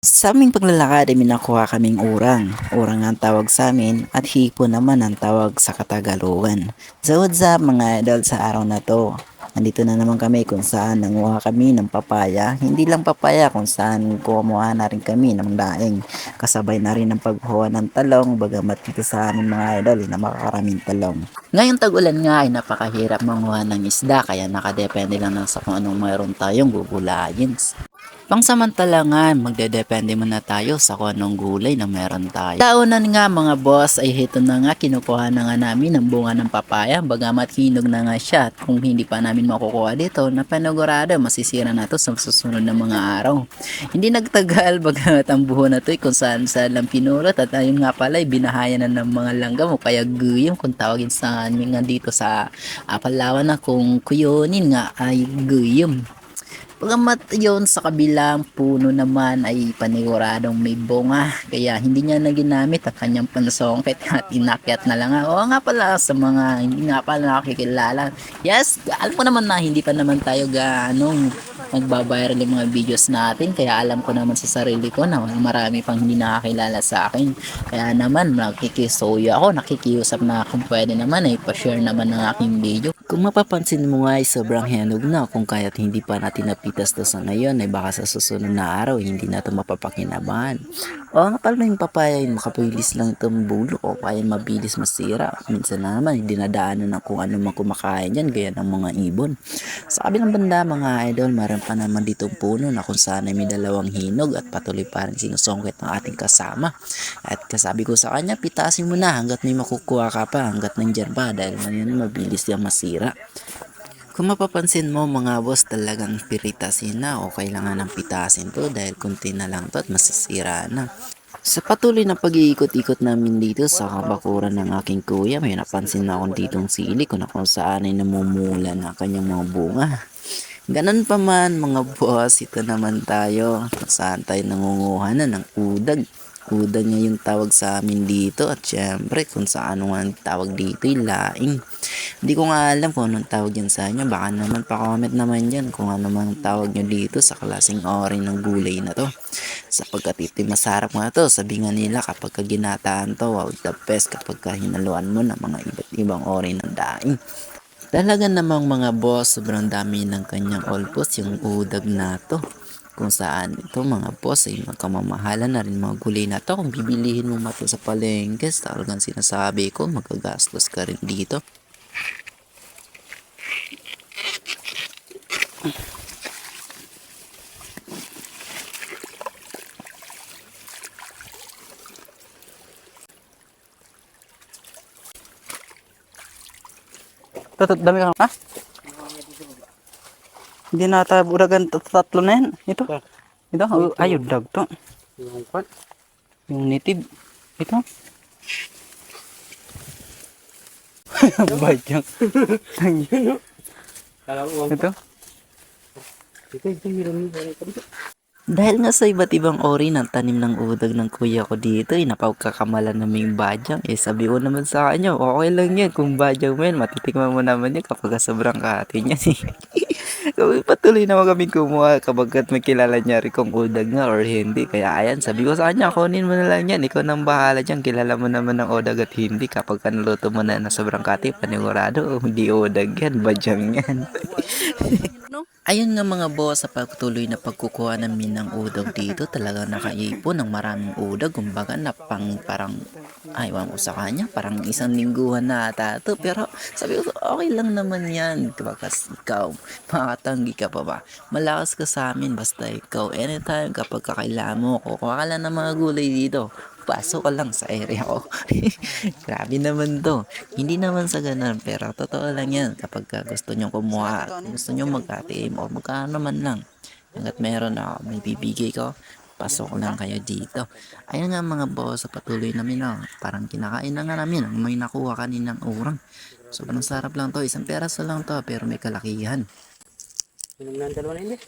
Sa aming paglalakad ay may nakuha kaming urang. Urang ang tawag sa amin at hipon naman ang tawag sa Katagalugan. So what's up mga idol sa araw na to? Nandito na naman kami kung saan nanguha kami ng papaya. Hindi lang papaya kung saan kumuha na rin kami ng daing. Kasabay na rin ang pagkuha ng talong bagamat dito sa amin mga idol na makakaraming talong. Ngayong tag-ulan nga ay napakahirap manguha ng isda kaya nakadepende lang sa kung anong mayroon tayong gugulayin. Pangsamantala nga, magdedepende muna tayo sa kung anong gulay na meron tayo. Daunan nga mga boss ay hito na nga kinukuha na nga namin ang bunga ng papaya bagamat hinog na nga siya at kung hindi pa namin makukuha dito na panagurado masisira na to sa susunod na mga araw. Hindi nagtagal bagamat ang buho na to kung saan sa lang pinulot at ayun nga pala ay binahayan na ng mga langgam o kaya guyom kung tawagin sa amin nga dito sa Palawan na kung kuyonin nga ay guyom. Bagamat yon sa kabilang puno naman ay paniguradong may bunga kaya hindi niya na ginamit ang kanyang pansongkit at inakyat na lang. Oo nga pala sa mga hindi nga pala nakikilala. Yes, alam ko naman na hindi pa naman tayo ganong nagbabiral yung mga videos natin kaya alam ko naman sa sarili ko na marami pang hindi nakakilala sa akin. Kaya naman nakikisuyo ako, nakikiusap na kung pwede naman ay pa-share naman ng aking video. Kung mapapansin mo nga ay sobrang henog na kung kaya't hindi pa natin napitas to sa ngayon ay baka sa susunod na araw hindi na ito mapapakinabangan. O nga pala yung papaya yung makabilis lang itong bulok o kaya mabilis masira. Minsan na naman dinadaanan ng kung ano man kumakain dyan gaya ng mga ibon. Sa kabilang banda mga idol, meron pa naman ditong puno na kung saan ay may dalawang hinog at patuloy pa rin sinusungkit ng ating kasama. At kasabi ko sa kanya, pitasin mo na hanggat may makukuha ka pa, hanggat nandyan pa dahil ngayon mabilis yung masira. Kung mapapansin mo mga boss talagang piritasin na o kailangan ng pitasin to dahil kunti na lang to at masisira na. Sa patuloy na pag-iikot-ikot namin dito sa kabakuran ng aking kuya, may napansin na akong ditong sili kung saan ay namumula na kanyang mga bunga. Ganun pa man mga boss, ito naman tayo kung saan tayo nangunguha na ng udag. Udag nga yung tawag sa amin dito at syempre kung saan nga ang tawag dito yung laing. Hindi ko nga alam kung anong tawag yan sa inyo. Baka naman pa-comment naman yan kung ano man tawag nyo dito sa klaseng ori ng gulay na to. Sapagkat ito masarap nga to. Sabi nga nila kapag ginataan to, wow, the best kapag hinaluan mo ng mga iba't ibang ori ng daing. Talaga namang mga boss, sobrang dami ng kanyang olpos yung udag na to. Kung saan ito mga boss ay magkamamahalan na rin mga gulay na to. Kung bibilihin mo mato sa palengke, talagang sinasabi ko magagastos ka rin dito. Dami ka ha? Hindi na uragan tatlo na yan. Ito. Ito. Ayun dag to. Yung native. Ito. Bajang. Ito. Dahil nga sa iba't ibang ori ng tanim ng udag ng kuya ko dito, napagkakamalan na may badyang. Sabi ko naman sa kanya, okay lang yan kung badyang mo yan, matitikman mo naman yan kapag sobrang kati niya. Patuloy naman kami kumuha kapag may kilala niya rin kung udag nga or hindi. Kaya ayan, sabi ko sa kanya, kunin mo na lang yan, ikaw nang bahala dyan, kilala mo naman ng udag at hindi. Kapag naluto mo na sobrang kati, panigurado, hindi udag yan, badyang yan. Ayun nga mga boss, sa pagtuloy na pagkukuha namin ng udag dito, talagang nakaipon ng maraming udag. Kumbaga na parang, aywan ko sa kanya, parang isang lingguhan na ata to. Pero sabi ko, okay lang naman yan. Bakas ikaw, makatanggi ka pa ba? Malakas ka sa amin, basta ikaw, anytime kapag kakailangan mo, kukuha ka lang ng mga gulay dito. Pasok ka lang sa area ko. Grabe naman to. Hindi naman sa ganun, pero totoo lang yan. Kapag gusto nyo kumuha, gusto nyo mag-ATM o magkano man lang. Hanggat meron ako, may bibigay ko, pasok lang kayo dito. Ayun nga mga boss, sa patuloy namin parang kinakain na nga namin. May nakuha kaninang urang. Sobrang sarap lang to. Isang peraso lang to, pero may kalakihan. Dalawa na hindi.